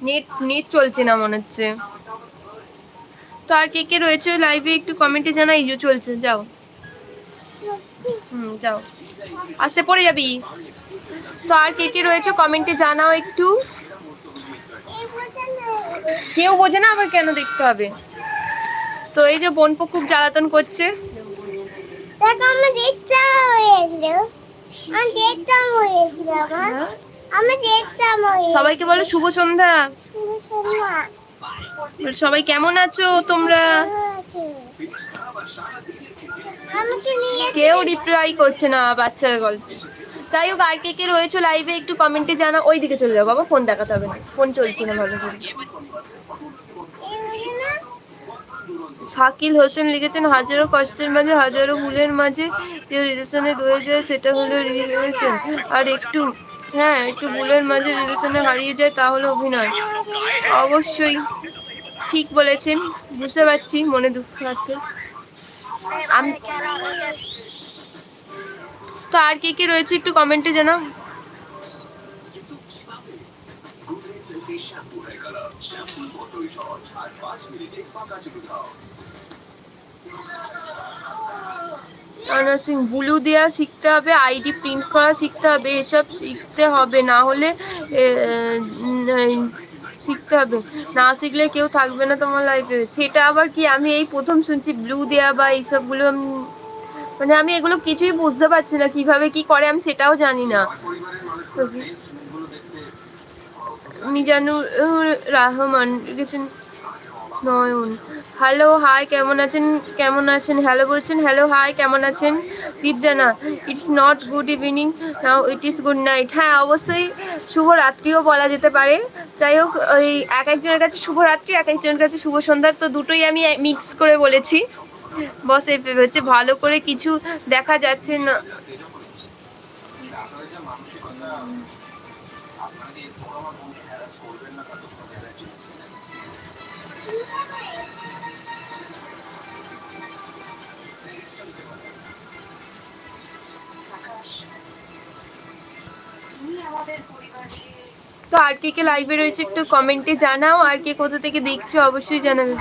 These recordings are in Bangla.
নেট নেট চলছে না মনে হচ্ছে। তো আর কে কে রয়েছে লাইভে একটু কমেন্টে জানাই। চলছে, যাও। যাও, আসতে পড়ে যাবি। তো আর কে কে রয়েছে কমেন্টে জানাও একটু। কেউ বোঝে না, আবার কেন দেখতে হবে? তো এই যে বোনপো খুব জ্বালাতন করছে। সবাইকে বলো শুভ সন্ধ্যা। সবাই কেমন আছো তোমরা? কেউ রিপ্লাই করছে না বাচ্চার গল্প। যাই হোক, আর কে কে রয়েছে লাইভে একটু কমেন্টে জানা। ওই দিকে চলে যাও বাবা, ফোন দেখাতে হবে না, ফোন চলছে না ভালো করে। শাকিল হোসেন লিখেছেন, হাজারো কষ্টের মাঝে, হাজারো ভুলের মাঝে যে রিলেশনে রয়ে যায় সেটা হলো রিলেশন। আর একটু একটু ভুলের মাঝে রিলেশনে হারিয়ে যায়, তা হলো অভিনয়। অবশ্যই ঠিক বলেছেন, বুঝতে পারছি মনে দুঃখ আছে। তো আর কে কে রয়েছে একটু কমেন্টে জানাও। নার্সিং ব্লু দেওয়া শিখতে হবে, আইডি প্রিন্ট করা শিখতে হবে, এসব শিখতে হবে, না হলে শিখতে হবে। না শিখলে কেউ থাকবে না তোমার লাইফে। সেটা আবার কি? আমি এই প্রথম শুনছি ব্লু দেওয়া বা এইসবগুলো। মানে আমি এগুলো কিছুই বুঝতে পারছি না, কিভাবে কি করে আমি সেটাও জানি না। মিজানুর রহমান লিখেছেন, নয়ন হ্যালো হাই কেমন আছেন, কেমন আছেন, হ্যালো বলছেন, হ্যালো হাই কেমন আছেন। দীপজানা, it's not good evening now, it is good night. হ্যাঁ অবশ্যই শুভ রাত্রিও বলা যেতে পারে। যাই হোক, ওই এক একজনের কাছে শুভ রাত্রি, এক একজনের কাছে শুভ সন্ধ্যা, তো দুটোই আমি মিক্স করে বলেছি। বস এই হচ্ছে, ভালো করে কিছু দেখা যাচ্ছে না। তো আর কে কে লাইভে রয়েছে একটু কমেন্টে জানাও, আর কে কোথা থেকে দেখছো অবশ্যই জানাবে।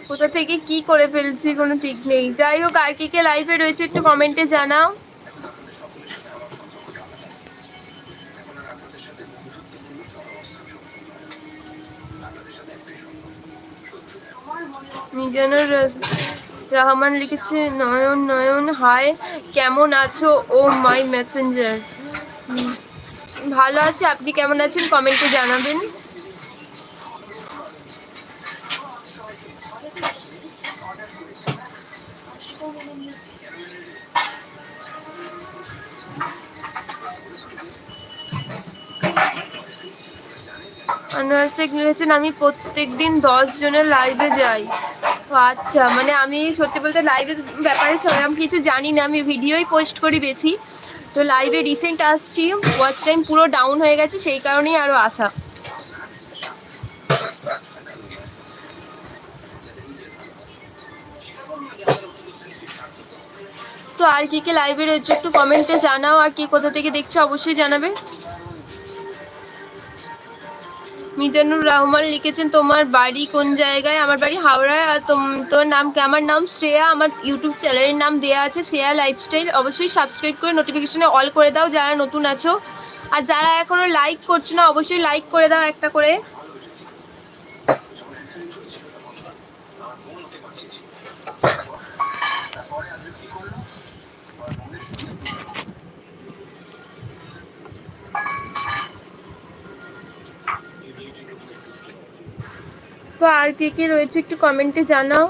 কোথা থেকে কি করে ফেলছি কোনো ঠিক নেই। যাই হোক, আর কে কে লাইভে রয়েছে একটু কমেন্টে জানাও। মিজানুর রহমান লিখেছে, নয়ন নয়ন হাই কেমন আছো ও মাই মেসেঞ্জার। ভালো আছি, আপনি কেমন আছেন কমেন্টে জানাবেন। আনোয়ার শেখ লিখেছেন, আমি প্রত্যেকদিন 10 জনের লাইভে যাই। আচ্ছা, মানে আমি সত্যি বলতে লাইভের ব্যাপারে সেরকম কিছু জানি না, আমি ভিডিওই পোস্ট করি বেশি। তো লাইভে রিসেন্ট আসছি, ওয়াচ টাইম পুরো ডাউন হয়ে গেছে, সেই কারণেই আরও আসা। তো আর কি কি লাইভে রয়েছে একটু কমেন্টে জানাও, আর কি কোথা থেকে দেখছো অবশ্যই জানাবে। মিজানুর রহমান লিখেছেন, তোমার বাড়ি কোন জায়গায়? আমার বাড়ি হাওড়ায়। আর তোর নাম কি? আমার নাম শ্রেয়া, আমার ইউটিউব চ্যানেলের নাম দেওয়া আছে শ্রেয়া লাইফস্টাইল। অবশ্যই সাবস্ক্রাইব করে নোটিফিকেশনে অল করে দাও যারা নতুন আছো, আর যারা এখনো লাইক করছো না অবশ্যই লাইক করে দাও একটা করে। তো আর কি কি রয়েছে একটু কমেন্টে জানাও।